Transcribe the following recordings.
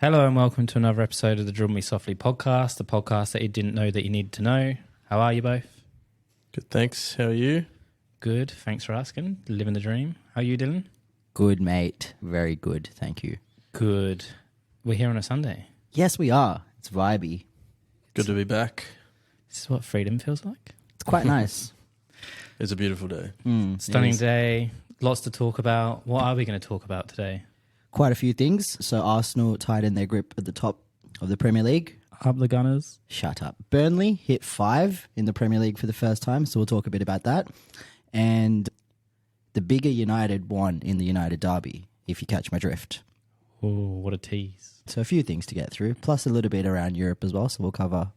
Hello and welcome to another episode of the Dribble Me Softly Podcast, the podcast that you didn't know that you needed to know. How are you both? Good, thanks. How are you? Good, thanks for asking. Living the dream. How are you, Dylan? Good, mate. Very good, thank you. Good. We're here on a Sunday. Yes, we are. It's vibey. Good to be back. This is what freedom feels like. It's quite nice. It's a beautiful day. Stunning day, lots to talk about. What are we going to talk about today? Quite a few things. So Arsenal tightened their grip at the top of the Premier League. Up the Gunners. Shut up. Burnley hit 5 in the Premier League for the first time, so we'll talk a bit about that. And the bigger United won in the United Derby, if you catch my drift. Oh, what a tease. So a few things to get through, plus a little bit around Europe as well, so we'll cover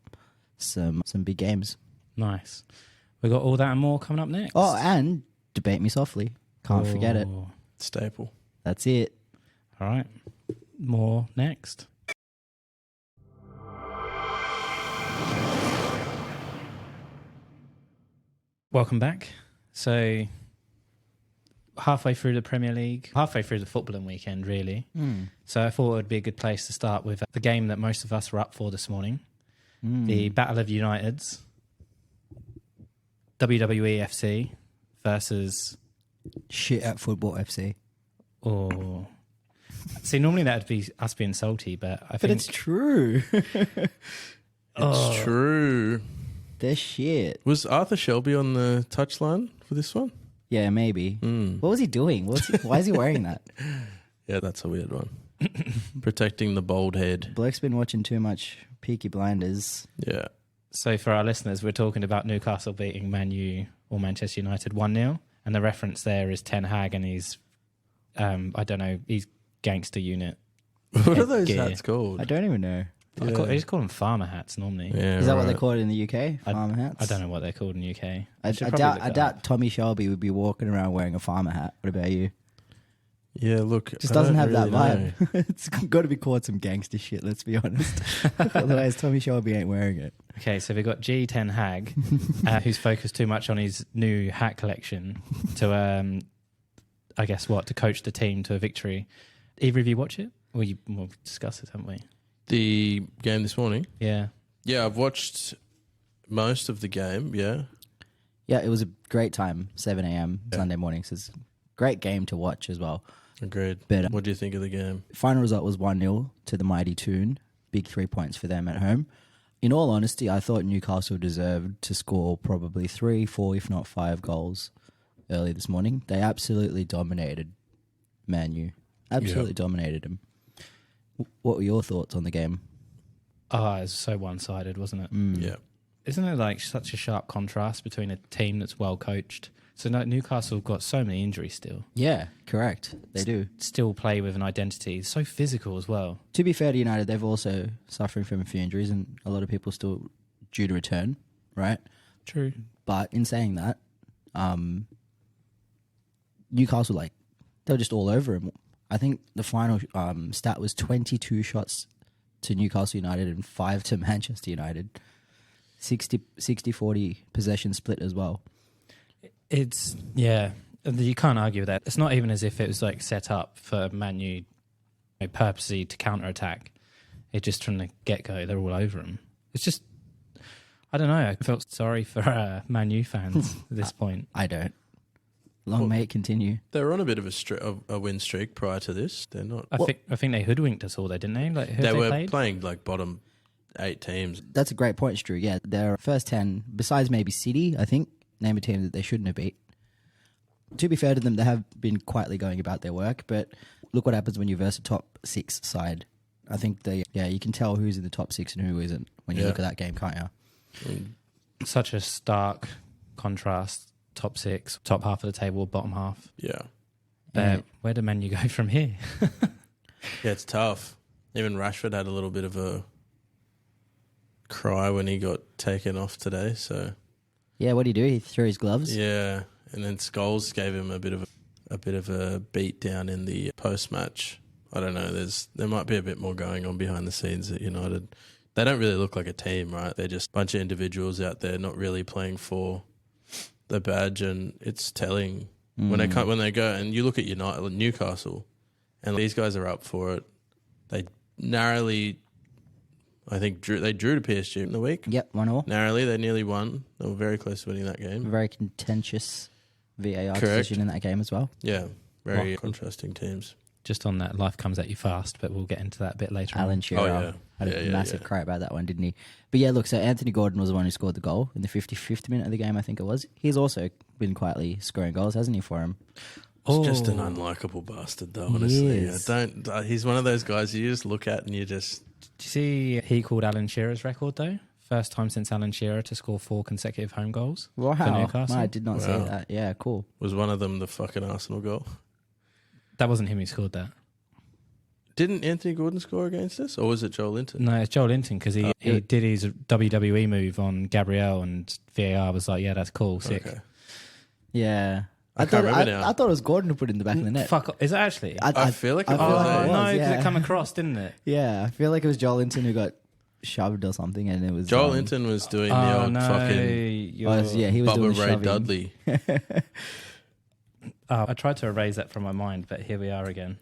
some big games. Nice. We got all that and more coming up next. Oh, and Debate Me Softly. Can't forget it. Staple. That's it. All right. More next. Welcome back. So, halfway through the Premier League, halfway through the footballing weekend, really. So, I thought it would be a good place to start with the game that most of us were up for this morning. The Battle of Uniteds. WWE FC versus... Shit at Football FC. Oh... See, normally that would be us being salty, but I think... But it's true. It's true. They're shit. Was Arthur Shelby on the touchline for this one? Yeah, maybe. What was he doing? Why is he wearing that? Yeah, that's a weird one. Protecting the bald head. Bloke's been watching too much Peaky Blinders. Yeah. So for our listeners, we're talking about Newcastle beating Man U or Manchester United 1-0. And the reference there is Ten Hag and he's, I don't know, he's gangster unit. What are those gear. hats called? I don't even know. I just call them farmer hats normally. Yeah, Is that what they call it in the UK? Farmer hats? I don't know what they're called in the UK. I doubt Tommy Shelby would be walking around wearing a farmer hat. What about you? Yeah, look. Just I doesn't don't have that really vibe. know. It's got to be called some gangster shit, let's be honest. Otherwise, Tommy Shelby ain't wearing it. Okay, so we've got G Ten Hag, who's focused too much on his new hat collection to, I guess, to coach the team to a victory. Either of you watch it? We've discussed it, haven't we? The game this morning? Yeah. Yeah, I've watched most of the game, yeah. Yeah, it was a great time, 7 a.m. Sunday morning. So it's a great game to watch as well. Agreed. But What do you think of the game? final result was 1-0 to the mighty Toon. Big 3 points for them at home. In all honesty, I thought Newcastle deserved to score probably 3, 4, if not 5 goals early this morning. They absolutely dominated Man U. Absolutely dominated them. What were your thoughts on the game? Oh, it was so one-sided, wasn't it? Yeah. Isn't there like such a sharp contrast between a team that's well coached? So Newcastle have got so many injuries still. Yeah, correct. They do. Still play with an identity. It's so physical as well. To be fair to United, they've also suffering from a few injuries and a lot of people still due to return, right? True. But in saying that, Newcastle, they were just all over him. I think the final stat was 22 shots to Newcastle United and 5 to Manchester United. 60-40 possession split as well. It's, yeah, you can't argue with that. It's not even as if it was set up for Man U purposely to counter-attack. It just from the get-go, they're all over him. It's just, I don't know, I felt sorry for Man U fans at this point. I don't. May it continue. They were on a bit of a win streak prior to this. They're not. I think they hoodwinked us all there, didn't they? Who They were played? playing bottom 8 teams. That's a great point, Stu. Yeah, their first 10, besides maybe City, I think, name a team that they shouldn't have beat. To be fair to them, they have been quietly going about their work, but look what happens when you verse a top 6 side. I think you can tell who's in the top 6 and who isn't when you look at that game, can't you? Such a stark contrast. Top 6, top half of the table, bottom half. Yeah. Where do Man U go from here? Yeah, it's tough. Even Rashford had a little bit of a cry when he got taken off today. So Yeah, what did he do? He threw his gloves? yeah, and then Scholes gave him a bit of a beat down in the post match. I don't know. There might be a bit more going on behind the scenes at United. They don't really look like a team, right? They're just a bunch of individuals out there not really playing for the badge, and it's telling when they go and you look at Newcastle, and these guys are up for it. They narrowly, I think they drew to PSG in the week. Yep, 1-1. Narrowly, they nearly won. They were very close to winning that game. Very contentious VAR Correct. decision in that game as well. Yeah, very contrasting teams. Just on that, life comes at you fast, but we'll get into that a bit later on. Alan Shearer had a massive cry about that one, didn't he? But yeah, look, so Anthony Gordon was the one who scored the goal in the 55th minute of the game, I think it was. He's also been quietly scoring goals, hasn't he, for him? He's just an unlikable bastard, though, honestly. He's one of those guys you just look at and you just... Do you see he called Alan Shearer's record, though? First time since Alan Shearer to score 4 consecutive home goals for Newcastle. I did not see that. Yeah, cool. Was one of them the fucking Arsenal goal? That wasn't him who scored that. Didn't Anthony Gordon score against us, or was it Joel Linton? No, it's Joel Linton because he did his WWE move on Gabriel, and VAR was like, "Yeah, that's cool, sick." Okay. Yeah, I can't remember now. I thought it was Gordon who put it in the back of the net. Fuck, is it actually? I feel like it was. No, because it come across, didn't it? Yeah, I feel like it was Joel Linton who got shoved or something, and it was Joel Linton was doing the old fucking he was doing Bubba Ray Dudley. I tried to erase that from my mind, but here we are again.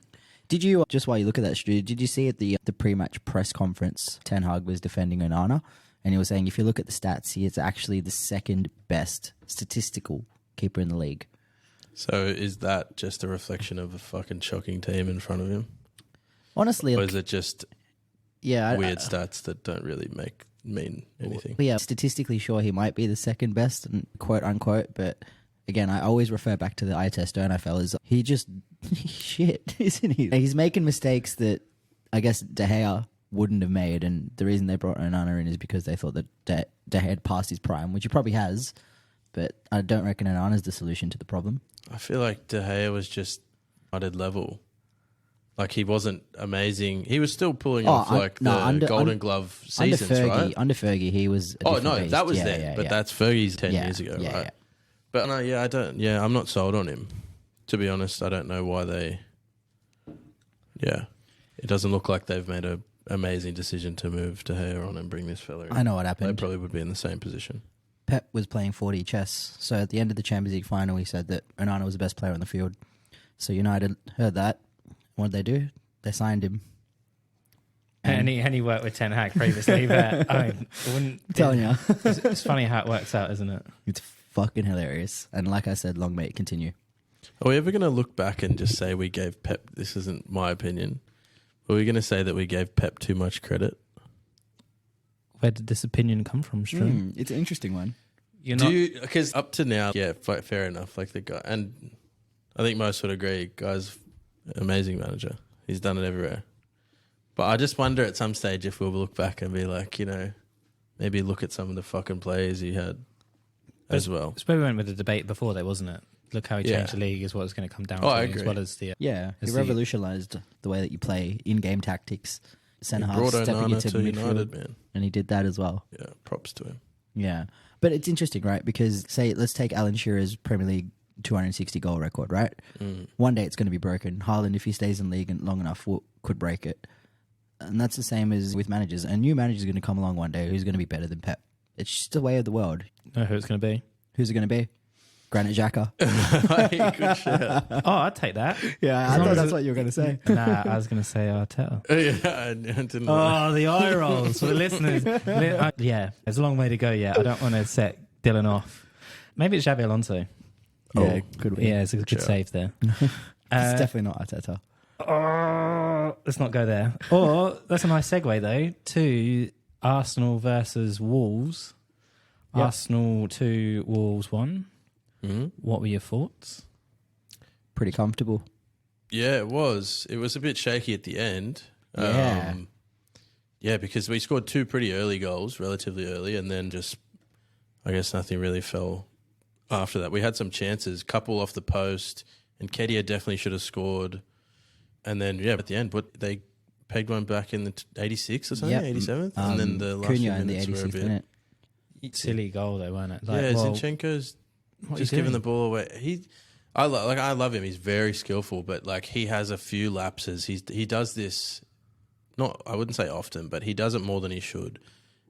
Did you, just while you look at that, Stu, did you see at the pre-match press conference, Ten Hag was defending Onana, and he was saying if you look at the stats, he is actually the second best statistical keeper in the league. So is that just a reflection of a fucking shocking team in front of him? Honestly, or is it just weird stats that don't really mean anything? Yeah, statistically, sure, he might be the second best, quote unquote, but again, I always refer back to the eye test, don't I, fellas? He just shit, isn't he? He's making mistakes that I guess De Gea wouldn't have made, and the reason they brought Onana in is because they thought that De Gea had passed his prime, which he probably has, but I don't reckon Onana's the solution to the problem. I feel like De Gea was just United level. Like, he wasn't amazing. He was still pulling off the Golden Glove seasons, right? Under Fergie, he was a different beast. That was then, but that's Fergie's 10 years ago, right? Yeah. But no, I'm not sold on him. To be honest, I don't know why they... Yeah. It doesn't look like they've made an amazing decision to move De Gea on and bring this fella in. I know what happened. They probably would be in the same position. Pep was playing 4D chess. So at the end of the Champions League final, he said that Onana was the best player on the field. So United heard that. What did they do? They signed him. And he worked with Ten Hag previously, but I mean, I'm telling you. It's funny how it works out, isn't it? It's fucking hilarious. And like I said, long may it continue. Are we ever going to look back and just say we gave Pep, this isn't my opinion, are we going to say that we gave Pep too much credit? Where did this opinion come from, Stu? It's an interesting one. Because up to now, yeah, fair enough. Like the guy, and I think most would agree, guy's amazing manager. He's done it everywhere. But I just wonder at some stage if we'll look back and be like, maybe look at some of the fucking players he had as well. It's where we went with the debate before there, wasn't it? Look how he changed the league is what it's going to come down to. I agree. As well as the... he revolutionised the way that you play in-game tactics. Centre half stepping into the midfield. United, man. And he did that as well. Yeah, props to him. Yeah. But it's interesting, right? Because, let's take Alan Shearer's Premier League 260 goal record, right? One day it's going to be broken. Haaland, if he stays in league long enough, could break it. And that's the same as with managers. A new manager is going to come along one day who's going to be better than Pep. It's just the way of the world. Know who it's going to be? Who's it going to be? Granit Xhaka. Good shit. Oh, I'd take that. Yeah, I thought that's what you were going to say. Nah, I was going to say Arteta. Yeah, I didn't know. Oh, the eye rolls for the listeners. Yeah, there's a long way to go yet. I don't want to set Dylan off. Maybe it's Xabi Alonso. Yeah, could be. Yeah, it's a good save there. It's definitely not Arteta. Oh, let's not go there. Or, that's a nice segue, though, to Arsenal versus Wolves. Yep. Arsenal 2, Wolves 1. Mm-hmm. What were your thoughts? Pretty comfortable. Yeah, it was. It was a bit shaky at the end. Yeah. Because we scored 2 pretty early goals, relatively early, and then just, I guess nothing really fell after that. We had some chances, couple off the post, and Kedia definitely should have scored. And then, at the end, but they pegged one back in the 86 or something, 87th, and then the last few minutes were a bit... Silly goal, though, wasn't it? Zinchenko's just giving the ball away. I love him. He's very skillful, but he has a few lapses. He does this, I wouldn't say often, but he does it more than he should.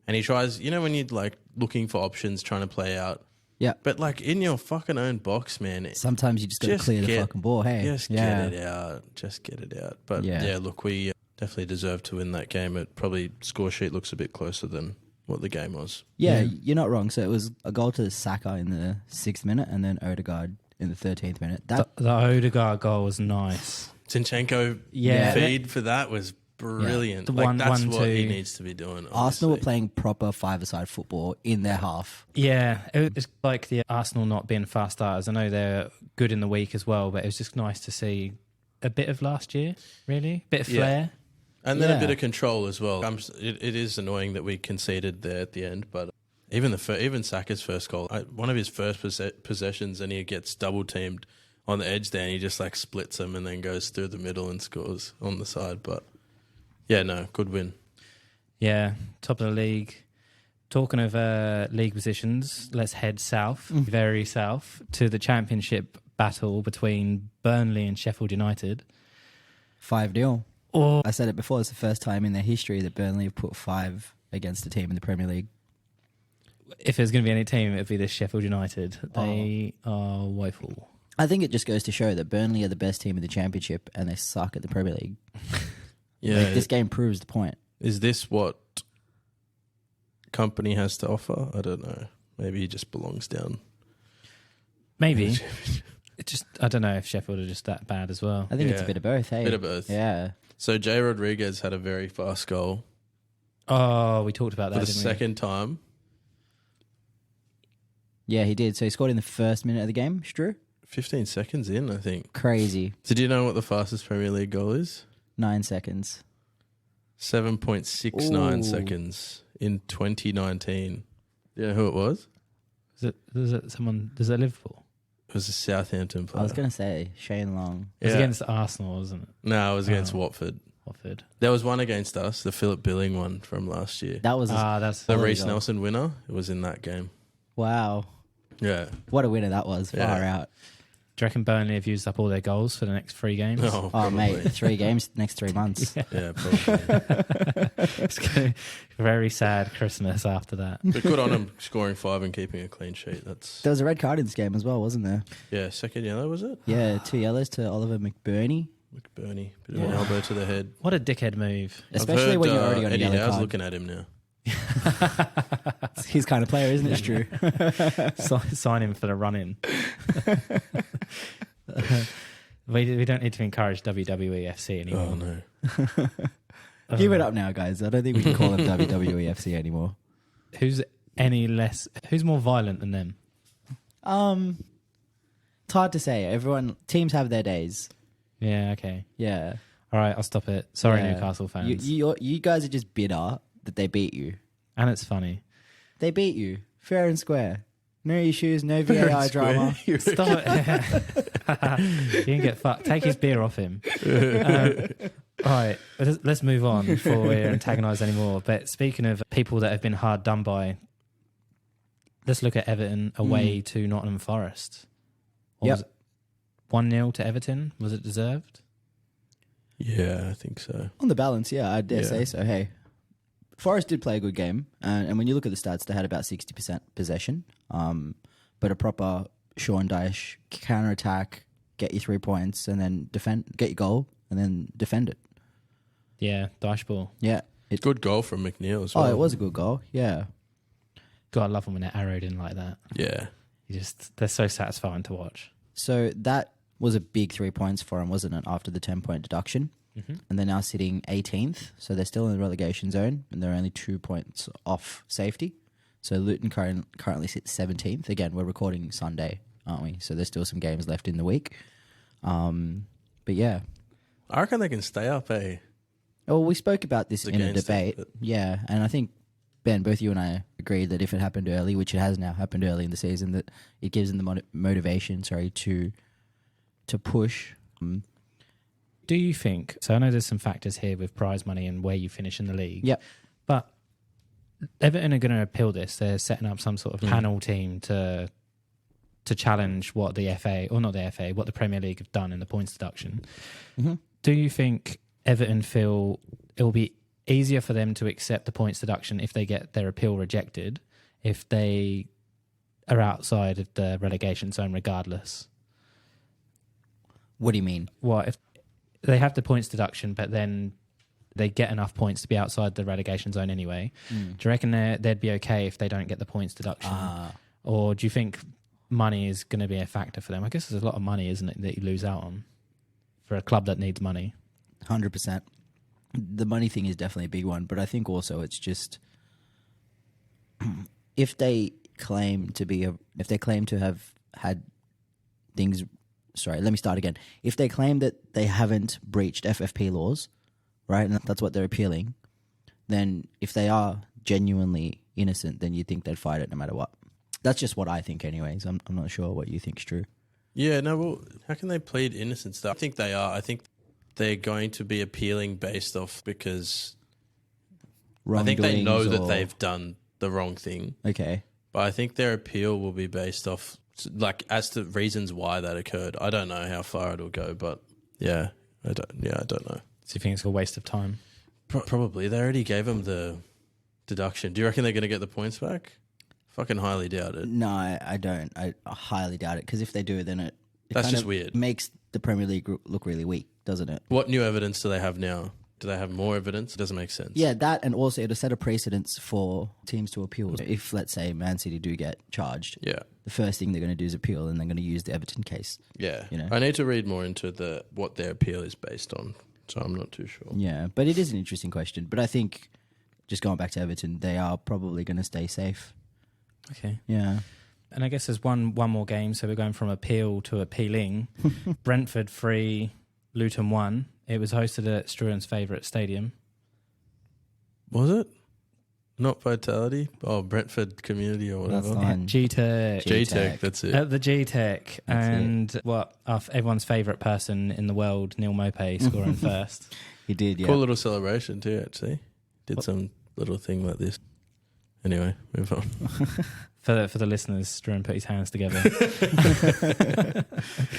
And he tries, when you're looking for options, trying to play out. Yeah. But in your fucking own box, man. Sometimes you just got to clear the fucking ball. Hey, Just get it out. Just get it out. But look, we definitely deserved to win that game. It probably score sheet looks a bit closer than what the game was. Yeah, you're not wrong. So it was a goal to Saka in the 6th minute and then Odegaard in the 13th minute. The Odegaard goal was nice. Zinchenko feed for that was brilliant. Yeah. That's what he needs to be doing. Obviously. Arsenal were playing proper five-a-side football in their half. Yeah, it was like the Arsenal not being fast starters. I know they're good in the week as well, but it was just nice to see a bit of last year, really. Bit of flair. And then a bit of control as well. It is annoying that we conceded there at the end, but even Saka's first goal, one of his first possessions, and he gets double teamed on the edge there, and he just like splits him and then goes through the middle and scores on the side. But yeah, no, good win. Yeah, top of the league. Talking of league positions, let's head south, very south, to the championship battle between Burnley and Sheffield United. 5-0. Oh. I said it before, it's the first time in their history that Burnley have put 5 against a team in the Premier League. If there's going to be any team, it would be this Sheffield United. They are woeful. I think it just goes to show that Burnley are the best team in the Championship and they suck at the Premier League. Yeah, this game proves the point. Is this what Company has to offer? I don't know. Maybe he just belongs down. Maybe. I don't know if Sheffield are just that bad as well. I think it's a bit of both, hey? Bit of both. Yeah. So Jay Rodriguez had a very fast goal. Oh, we talked about that, for the didn't second time. Yeah, he did. So he scored in the first minute of the game, Stru? 15 seconds in, I think. Crazy. Did you know what the fastest Premier League goal is? 9 seconds. 7.69 seconds in 2019. You know who it was? Is it someone? Is it Liverpool? It was a Southampton player. I was going to say Shane Long. It was against Arsenal, wasn't it? No, it was against Watford. There was one against us, the Philip Billing one from last year. That was that's the Reece Nelson winner. It was in that game. Wow. Yeah. What a winner that was. Far out. Do you reckon Burnley have used up all their goals for the next 3 games? Oh mate, 3 games next 3 months. Yeah, probably. It's going to be a very sad Christmas after that. But good on him scoring 5 and keeping a clean sheet. There was a red card in this game as well, wasn't there? Yeah, second yellow, was it? Yeah, 2 yellows to Oliver McBurney. Bit of an elbow to the head. What a dickhead move. Especially when you're already on Eddie a yellow Howe's card. looking at him now. It's his kind of player, isn't it, Stu? Sign him for the run-in. We don't need to encourage WWE FC anymore. Oh, no. Give it up now, guys. I don't think we can call them WWE FC anymore. Who's more violent than them? It's hard to say. Teams have their days. Yeah, okay. Yeah. All right, I'll stop it. Sorry, Yeah. Newcastle fans. You guys are just bitter that they beat you. And it's funny. They beat you. Fair and square. No issues, no VAR drama. Stop it. You can get fucked. Take his beer off him. All right, let's move on before we antagonise anymore. But speaking of people that have been hard done by, let's look at Everton away to Nottingham Forest. Was it 1-0 to Everton? Was it deserved? Yeah, I think so. On the balance, yeah, I dare say so. Hey, Forest did play a good game. And when you look at the stats, they had about 60% possession. But a proper Sean Dyche counter-attack, get you 3 points, and then get your goal, and then defend it. Yeah, Dyche ball. Yeah. Good goal from McNeil as well. Oh, it was a good goal, yeah. God, I love them when they're arrowed in like that. Yeah. They're so satisfying to watch. So that was a big 3 points for them, wasn't it, after the 10-point deduction? Mm-hmm. And they're now sitting 18th, so they're still in the relegation zone, and they're only 2 points off safety. So Luton currently sits 17th. Again, we're recording Sunday, aren't we? So there's still some games left in the week. But yeah. I reckon they can stay up, eh? Well, we spoke about this in a debate. Yeah, and I think, Ben, both you and I agreed that if it happened early, which it has now happened early in the season, that it gives them the motivation, to push. Do you think, so I know there's some factors here with prize money and where you finish in the league. Yeah. But Everton are going to appeal this. They're setting up some sort of panel team to challenge what the FA, or not the FA, what the Premier League have done in the points deduction. Mm-hmm. Do you think Everton feel it will be easier for them to accept the points deduction if they get their appeal rejected, if they are outside of the relegation zone regardless? What do you mean? What if they have the points deduction, but then they get enough points to be outside the relegation zone anyway. Do you reckon they'd be okay if they don't get the points deduction? Or do you think money is going to be a factor for them? I guess there's a lot of money, isn't it, that you lose out on for a club that needs money? 100%. The money thing is definitely a big one, but I think also it's just if they claim to have had things. Sorry, let me start again. If they claim that they haven't breached FFP laws, right, and that's what they're appealing, then if they are genuinely innocent, then you think they'd fight it no matter what. That's just what I think, anyways. I'm not sure what you think's true. Yeah, no. Well, how can they plead innocence? I think they are. I think they're going to be appealing based off because I think they know that they've done the wrong thing. Okay. But I think their appeal will be based off, like, as to reasons why that occurred. I don't know how far it'll go, but I don't know. So you think it's a waste of time? Probably. They already gave them the deduction. Do you reckon they're going to get the points back? Fucking highly doubt it. No, I don't. I highly doubt it, because if they do, then it that's kind just of weird. Makes the Premier League look really weak, doesn't it? What new evidence do they have now? Do they have more evidence? It doesn't make sense. Yeah, that, and also it'll set a precedence for teams to appeal. If, let's say, Man City do get charged, the first thing they're going to do is appeal, and they're going to use the Everton case. Yeah. You know? I need to read more into what their appeal is based on, so I'm not too sure. Yeah, but it is an interesting question. But I think, just going back to Everton, they are probably going to stay safe. Okay. Yeah. And I guess there's one more game, so we're going from appeal to appealing. Brentford 3, Luton 1. It was hosted at Struan's favourite stadium. Was it? Not Vitality? Oh, Brentford Community or whatever. That's fine. G-Tech. G-Tech, that's it. At the G-Tech. And everyone's favourite person in the world, Neil Maupay, scoring first. He did, yeah. Cool little celebration too, actually. Did some little thing like this. Anyway, move on. For the listeners, Struan put his hands together.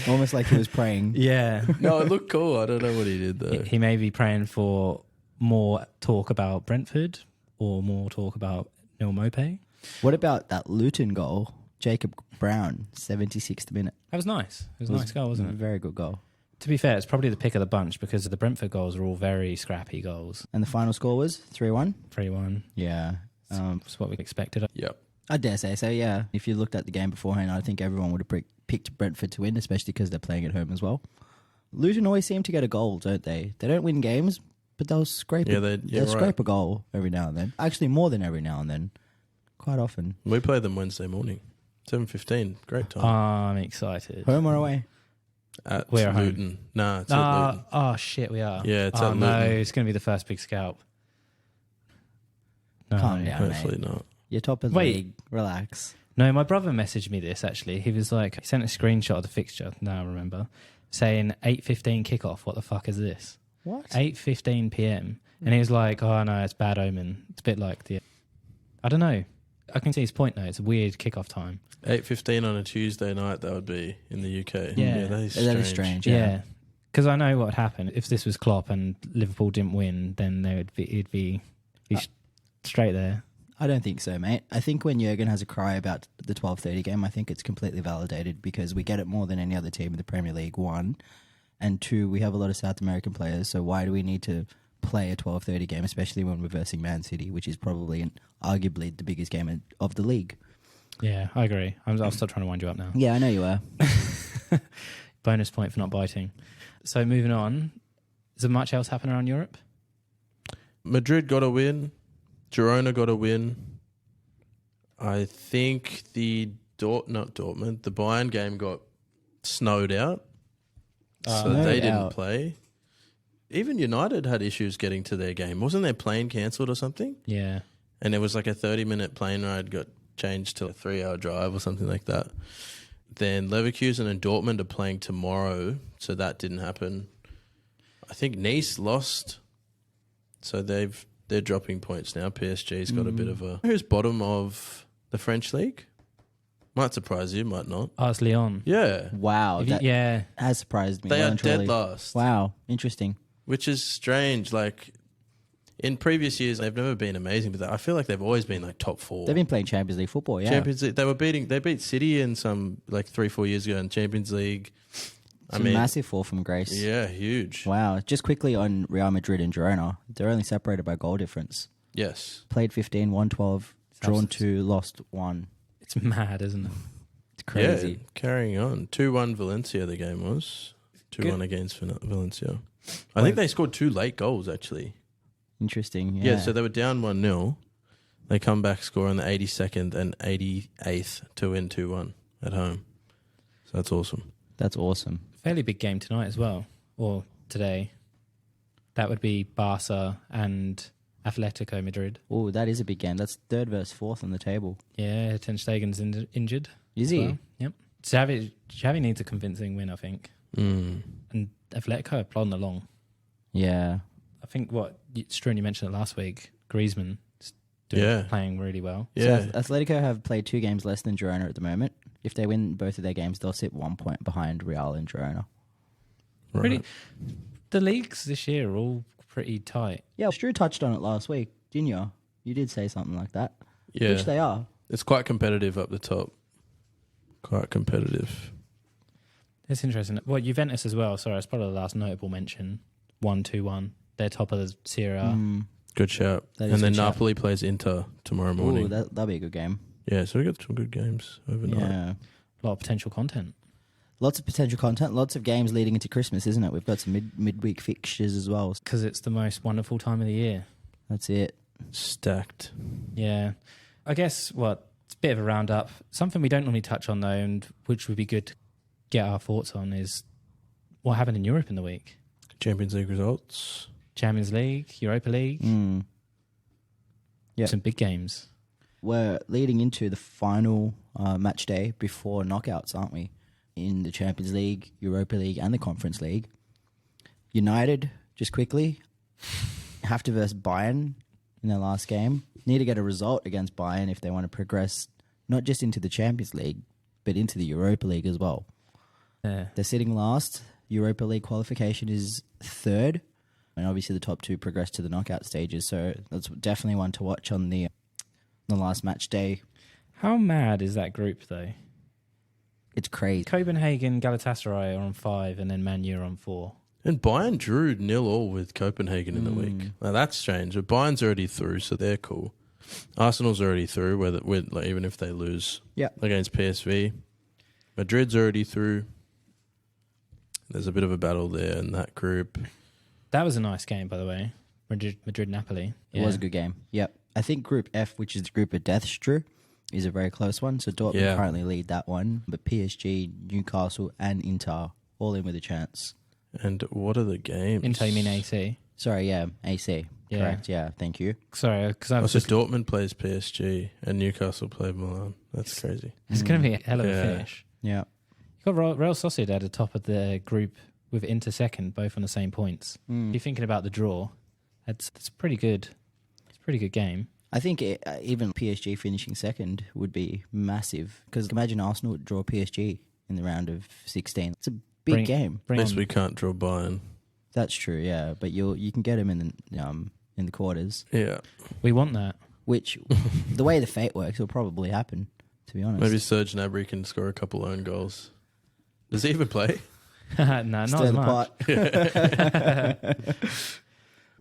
Almost like he was praying. Yeah. No, it looked cool. I don't know what he did though. He may be praying for more talk about Brentford or more talk about Neil Maupay. What about that Luton goal? Jacob Brown, 76th minute. That was nice. It was a nice goal, wasn't it? Very good goal. To be fair, it's probably the pick of the bunch because the Brentford goals are all very scrappy goals. And the final score was 3-1? 3-1. Yeah. It's what we expected. Yep. I dare say so, yeah. If you looked at the game beforehand, I think everyone would have picked Brentford to win, especially because they're playing at home as well. Luton always seem to get a goal, don't they? They don't win games, but they'll scrape scrape a goal every now and then. Actually, more than every now and then. Quite often. We play them Wednesday morning, 7:15. Great time. I'm excited. Home or away? At We're at Luton. home. Nah, it's at Luton. Oh, shit, we are. Yeah, it's at Luton. No, it's going to be the first big scalp. No. Calm down, Hopefully mate. not. You're top of the league. Relax. No, my brother messaged me this, actually. He was like, he sent a screenshot of the fixture, now I remember, saying 8:15 kickoff. What the fuck is this? What? 8:15 p.m. And he was like, oh, no, it's bad omen. It's a bit like I don't know. I can see his point, though. It's a weird kickoff time. 8:15 on a Tuesday night, that would be in the UK. Yeah, that is strange. That is strange, Yeah. Because I know what would happen. If this was Klopp and Liverpool didn't win, then it'd be straight there. I don't think so, mate. I think when Jurgen has a cry about the 12:30 game, I think it's completely validated because we get it more than any other team in the Premier League, 1. And 2, we have a lot of South American players, so why do we need to play a 12:30 game, especially when we're versing Man City, which is probably arguably the biggest game of the league? Yeah, I agree. I'll stop trying to wind you up now. Yeah, I know you are. Bonus point for not biting. So moving on, is there much else happening around Europe? Madrid got a win. Girona got a win. I think the Bayern game got snowed out. So they didn't play. Even United had issues getting to their game. Wasn't their plane cancelled or something? Yeah. And it was like a 30-minute plane ride got changed to a 3-hour drive or something like that. Then Leverkusen and Dortmund are playing tomorrow, so that didn't happen. I think Nice lost, so they're dropping points now. PSG's got a bit of a... Who's bottom of the French league? Might surprise you, might not. Oh, it's Lyon. Yeah. Wow. That has surprised me. They are truly. dead last. Wow. Interesting. Which is strange. Like, in previous years, they've never been amazing, but I feel like they've always been like top 4. They've been playing Champions League football, yeah. Champions League. They beat City in some like 3-4 years ago in Champions League. It's a massive fall from grace. Yeah, huge. Wow. Just quickly on Real Madrid and Girona, they're only separated by goal difference. Yes. Played 15, won 12, drawn 2, lost 1. It's mad, isn't it? It's crazy. Yeah, carrying on. 2-1 Valencia the game was. 2-1 against Valencia. I think they scored 2 late goals, actually. Interesting. Yeah. So they were down 1-0. They come back, score on the 82nd and 88th to win 2-1 at home. So that's awesome. That's awesome. Fairly big game tonight as well, or today. That would be Barca and Atletico Madrid. Oh, that is a big game. That's 3rd versus 4th on the table. Yeah, Ter Stegen's injured. Is he? Well. Yep. Xavi needs a convincing win, I think. Mm. And Atletico are plodding along. Yeah. I think Struan, you mentioned it last week, Griezmann is playing really well. Yeah. So Atletico have played 2 games less than Girona at the moment. If they win both of their games, they'll sit 1 point behind Real and Girona. Right. The leagues this year are all pretty tight. Yeah, Stu touched on it last week, didn't you? You did say something like that. Yeah. Which they are. It's quite competitive up the top. Quite competitive. It's interesting. Well, Juventus as well. Sorry, it's probably the last notable mention. 1-2-1. They're top of the Serie A. Good shout. And then Napoli plays Inter tomorrow morning. Ooh, that'll be a good game. Yeah, so we got some good games overnight. Yeah. A lot of potential content. Lots of potential content, lots of games leading into Christmas, isn't it? We've got some midweek fixtures as well. Because it's the most wonderful time of the year. That's it. Stacked. Yeah. I guess, it's a bit of a roundup. Something we don't normally touch on, though, and which would be good to get our thoughts on, is what happened in Europe in the week. Champions League results. Champions League, Europa League. Yeah. Some big games. We're leading into the final match day before knockouts, aren't we? In the Champions League, Europa League and the Conference League. United, just quickly, have to verse Bayern in their last game. Need to get a result against Bayern if they want to progress not just into the Champions League, but into the Europa League as well. Yeah. They're sitting last. Europa League qualification is 3rd. And obviously the top 2 progress to the knockout stages. So that's definitely one to watch on the last match day. How mad is that group, though? It's crazy. Copenhagen, Galatasaray are on 5, and then Man U are on 4. And Bayern drew 0-0 with Copenhagen in the week. Now that's strange. But Bayern's already through, so they're cool. Arsenal's already through, even if they lose against PSV. Madrid's already through. There's a bit of a battle there in that group. That was a nice game, by the way. Madrid-Napoli. It was a good game. Yep. I think Group F, which is the group of death, Drew, is a very close one. So Dortmund currently lead that one. But PSG, Newcastle and Inter all in with a chance. And what are the games? Inter, you mean AC? Sorry, yeah, AC. Yeah. Correct, yeah, thank you. Sorry, because I was so Dortmund plays PSG and Newcastle play Milan. That's crazy. It's going to be a hell of a finish. Yeah. You got Real Sociedad at the top of the group with Inter second, both on the same points. You're thinking about the draw. It's pretty good. It's a pretty good game. I think even PSG finishing second would be massive. Because imagine Arsenal would draw PSG in the round of 16. It's a big game. At least we can't draw Bayern. That's true, yeah. But you can get them in the quarters. Yeah. We want that. Which, the way the fate works, will probably happen, to be honest. Maybe Serge Gnabry can score a couple own goals. Does he even play? No, not Stir as the much. pot.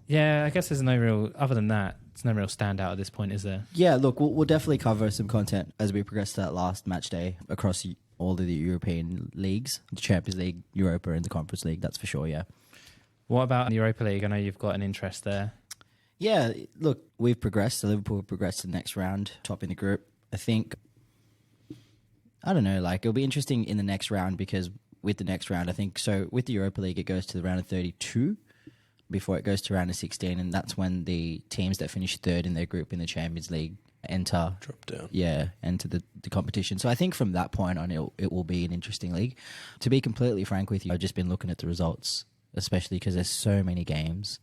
Yeah, I guess there's no real, other than that, there's no real standout at this point, is there? Yeah, look, we'll definitely cover some content as we progress to that last match day across all of the European leagues, the Champions League, Europa, and the Conference League, that's for sure, yeah. What about the Europa League? I know you've got an interest there. Yeah, look, we've progressed. So Liverpool have progressed to the next round, top in the group. I think, I don't know, it'll be interesting in the next round because with the next round, I think, so with the Europa League, it goes to the round of 32 before it goes to round of 16, and that's when the teams that finish third in their group in the Champions League enter. Drop down. Yeah, enter the competition. So I think from that point on, it will be an interesting league. To be completely frank with you, I've just been looking at the results, especially because there's so many games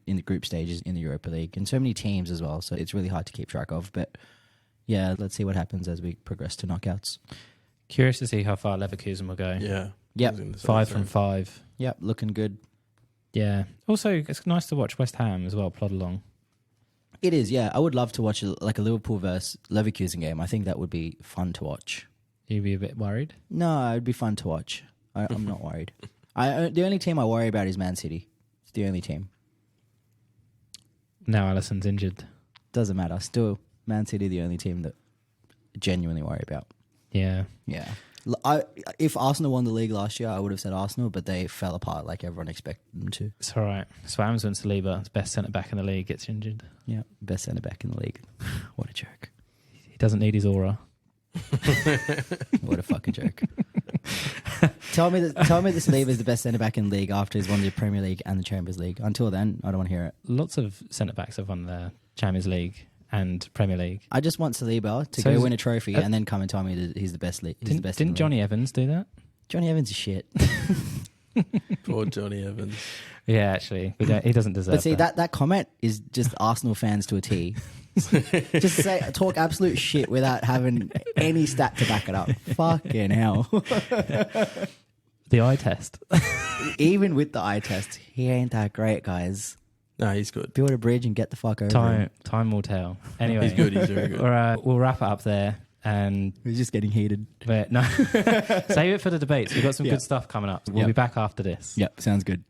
in the group stages in the Europa League and so many teams as well, so it's really hard to keep track of. But yeah, let's see what happens as we progress to knockouts. Curious to see how far Leverkusen will go. Yeah. Yep. 5 from 5. Yep, looking good. Yeah. Also, it's nice to watch West Ham as well plod along. It is, yeah. I would love to watch a Liverpool versus Leverkusen game. I think that would be fun to watch. You'd be a bit worried? No, it'd be fun to watch. I'm not worried. The only team I worry about is Man City. It's the only team. Now Alisson's injured. Doesn't matter. Still, Man City the only team that I genuinely worry about. Yeah. Yeah. If Arsenal won the league last year, I would have said Arsenal, but they fell apart like everyone expected them to. It's all right. Swams when Saliba, best centre-back in the league, gets injured. Yeah, best centre-back in the league. What a joke. He doesn't need his aura. What a fucking joke. Tell me that Saliba is the best centre-back in the league after he's won the Premier League and the Champions League. Until then, I don't want to hear it. Lots of centre-backs have won the Champions League and Premier League. I just want Saliba to go win a trophy and then come and tell me that he's the best. Didn't Johnny Evans do that? Johnny Evans is shit. Poor Johnny Evans. Yeah, actually, he doesn't deserve. But see, that comment is just Arsenal fans to a T. Just talk absolute shit without having any stat to back it up. Fucking hell. The eye test. Even with the eye test, he ain't that great, guys. No, he's good. Build a bridge and get the fuck over him. Time will tell. Anyway, He's good. He's very good. We'll wrap it up there. And He's just getting heated. but no, save it for the debates. We've got some good stuff coming up. We'll be back after this. Yep, sounds good.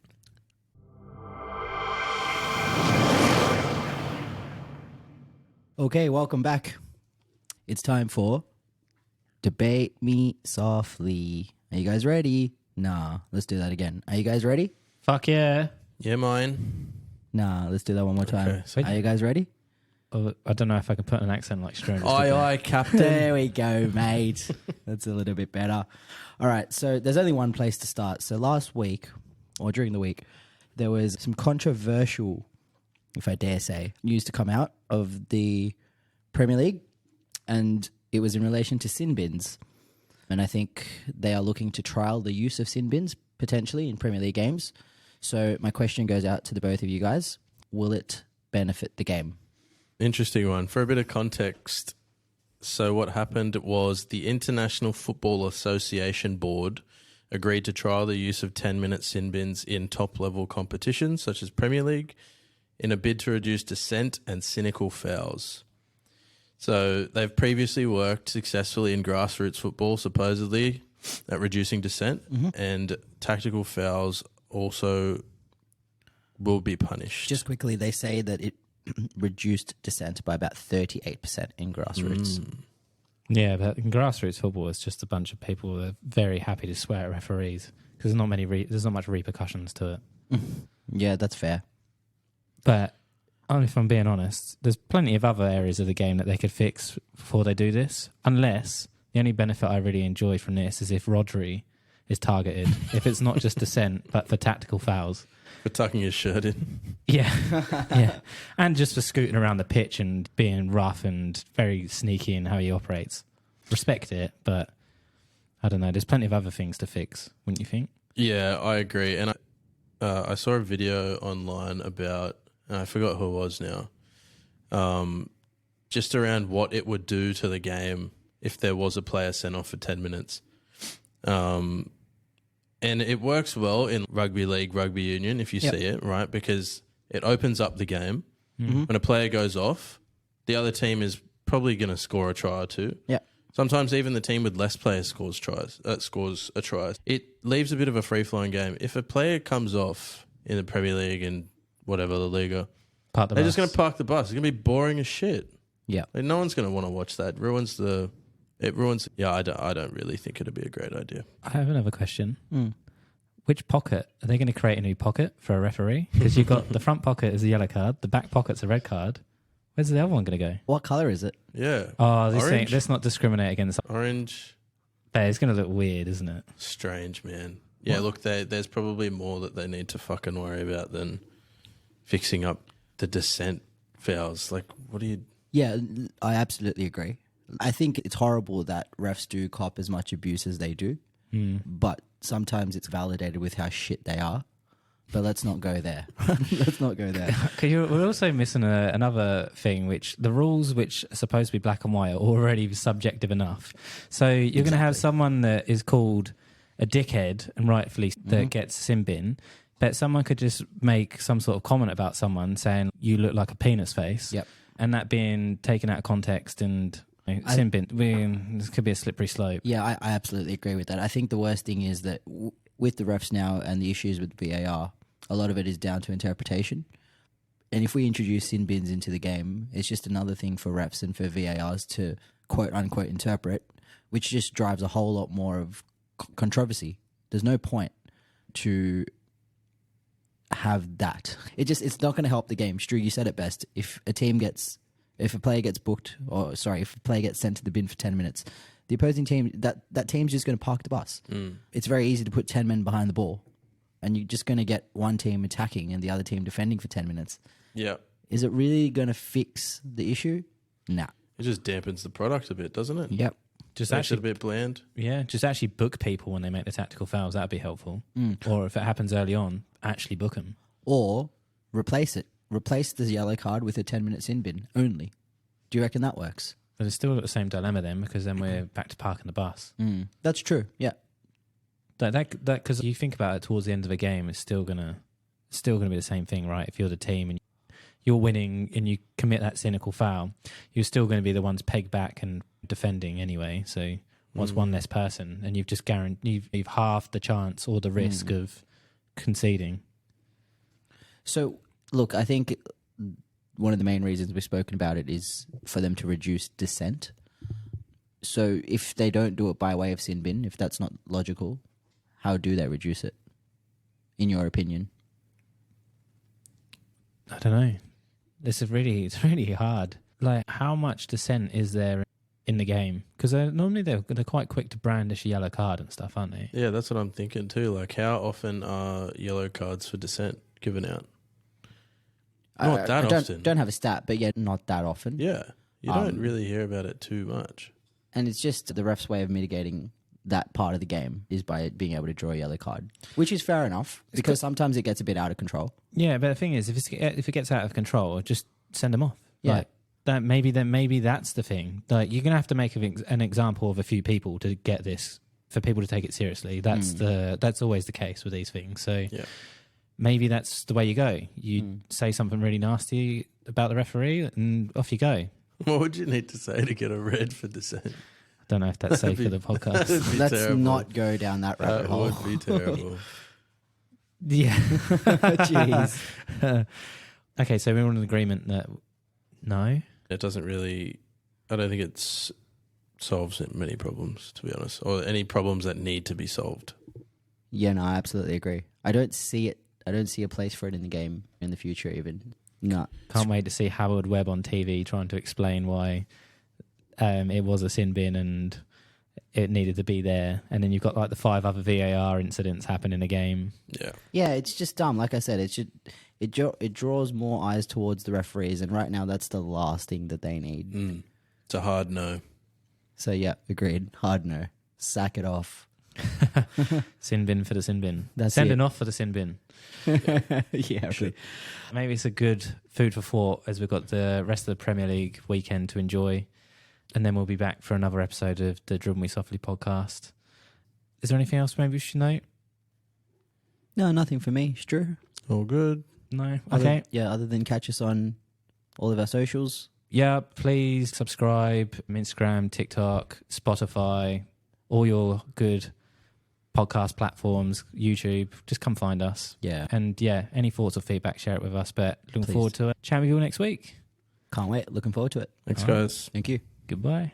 Okay, welcome back. It's time for Debate Me Softly. Are you guys ready? Nah, let's do that again. Are you guys ready? Fuck yeah. Yeah, mine. Nah, let's do that one more time. Okay, sweet. Are you guys ready? Oh, I don't know if I can put an accent like Stromes. Aye, Captain. There we go, mate. That's a little bit better. All right, so there's only one place to start. So last week, or during the week, there was some controversial, if I dare say, news to come out of the Premier League, and it was in relation to sin bins. And I think they are looking to trial the use of sin bins, potentially, in Premier League games. So my question goes out to the both of you guys. Will it benefit the game? Interesting one. For a bit of context, so what happened was the International Football Association Board agreed to trial the use of 10-minute sin bins in top-level competitions, such as Premier League, in a bid to reduce dissent and cynical fouls. So they've previously worked successfully in grassroots football, supposedly, at reducing dissent, and tactical fouls also will be punished. Just quickly, they say that it reduced dissent by about 38% in grassroots. Yeah, but in grassroots football, it's just a bunch of people that are very happy to swear at referees because there's not much repercussions to it. Yeah, that's fair. But if I'm being honest, there's plenty of other areas of the game that they could fix before they do this, unless the only benefit I really enjoy from this is if Rodri is targeted, if it's not just dissent, but for tactical fouls. For tucking his shirt in. Yeah, yeah. And just for scooting around the pitch and being rough and very sneaky in how he operates. Respect it, but I don't know. There's plenty of other things to fix, wouldn't you think? Yeah, I agree. And I saw a video online about, and I forgot who it was now, just around what it would do to the game if there was a player sent off for 10 minutes. And it works well in rugby league, rugby union, if you see it, right? Because it opens up the game. When a player goes off, the other team is probably going to score a try or two. Yeah. Sometimes even the team with less players scores a try. It leaves a bit of a free-flowing game. If a player comes off in the Premier League and whatever the Liga, they're just going to park the bus. It's going to be boring as shit. Yeah. Like, no one's going to want to watch that. It ruins. Yeah, I don't really think it'd be a great idea. I have another question. Which pocket? Are they going to create a new pocket for a referee? Because you've got the front pocket is a yellow card, the back pocket's a red card. Where's the other one going to go? What colour is it? Yeah. Oh, this thing, Orange. let's not discriminate against. Orange. But it's going to look weird, isn't it? Strange, man. Yeah, look, there's probably more that they need to fucking worry about than fixing up the dissent fouls. Like, what do you... Yeah, I absolutely agree. I think it's horrible that refs do cop as much abuse as they do, but sometimes it's validated with how shit they are. But let's not go there. Let's not go there. We're also missing another thing, which the rules, which are supposed to be black and white, are already subjective enough. So you're going to have someone that is called a dickhead, and rightfully that gets sin bin, but someone could just make some sort of comment about someone saying, you look like a penis face, and that being taken out of context and Sin bin. This could be a slippery slope. Yeah, I absolutely agree with that. I think the worst thing is that with the refs now and the issues with VAR, a lot of it is down to interpretation. And if we introduce sin bins into the game, it's just another thing for refs and for VARs to quote-unquote interpret, which just drives a whole lot more of controversy. There's no point to have that. It's not going to help the game. Stu, you said it best. If a player gets booked, if a player gets sent to the bin for 10 minutes, the opposing team, that team's just going to park the bus. It's very easy to put 10 men behind the ball, and you're just going to get one team attacking and the other team defending for 10 minutes. Yeah. Is it really going to fix the issue? Nah. It just dampens the product a bit, doesn't it? Yep. Just Makes actually it a bit bland. Yeah, just actually book people when they make the tactical fouls. That'd be helpful. Or if it happens early on, actually book them. Or replace it. Replace the yellow card with a 10-minute sin bin only. Do you reckon that works? But it's still got the same dilemma then, because then we're back to parking the bus. That's true. Yeah. That because you think about it towards the end of a game, it's still gonna be the same thing, right? If you're the team and you're winning and you commit that cynical foul, you're still going to be the ones pegged back and defending anyway. So once one less person, and you've just you've halved the chance or the risk of conceding. So, look, I think one of the main reasons we've spoken about it is for them to reduce dissent. So if they don't do it by way of sin bin, if that's not logical, how do they reduce it, in your opinion? I don't know. It's really hard. Like, how much dissent is there in the game? Because normally they're quite quick to brandish a yellow card and stuff, aren't they? Yeah, that's what I'm thinking too. Like, how often are yellow cards for dissent given out? Not that often. Don't have a stat, but yeah, not that often. Yeah, you don't really hear about it too much. And it's just the ref's way of mitigating that part of the game is by being able to draw a yellow card, which is fair enough because sometimes it gets a bit out of control. Yeah, but the thing is, if it gets out of control, just send them off. Yeah. Like, maybe that's the thing. Like, you're gonna have to make an example of a few people to get this, for people to take it seriously. That's always the case with these things. So maybe that's the way you go. You say something really nasty about the referee, and off you go. What would you need to say to get a red for dissent? I don't know if that's safe for the podcast. Let's terrible. not go down that rabbit hole. That would be terrible. Yeah. Jeez. Okay, so we're on an agreement that no. It doesn't really... I don't think it solves many problems, to be honest, or any problems that need to be solved. Yeah, no, I absolutely agree. I don't see it. I don't see a place for it in the game in the future even. No. Can't wait to see Howard Webb on TV trying to explain why it was a sin bin and it needed to be there. And then you've got like the 5 other VAR incidents happen in a game. Yeah. Yeah, it's just dumb. Like I said, it draws more eyes towards the referees, and right now that's the last thing that they need. It's a hard no. So yeah, agreed. Hard no. Sack it off. Sin bin for the sin bin. That's Sending it. off for the sin bin. Yeah, really. Maybe it's a good food for thought as we've got the rest of the Premier League weekend to enjoy. And then we'll be back for another episode of the Dribble Me Softly podcast. Is there anything else maybe we should note? No, nothing for me. It's true. All good. No? Okay. Other than catch us on all of our socials. Yeah, please subscribe. Instagram, TikTok, Spotify, all your good podcast platforms, YouTube. Just come find us. Yeah. And yeah, any thoughts or feedback, share it with us. But looking Please. forward to it. Chat with you all next week. Can't wait. Looking forward to it. Thanks, All right. guys. Thank you. Goodbye.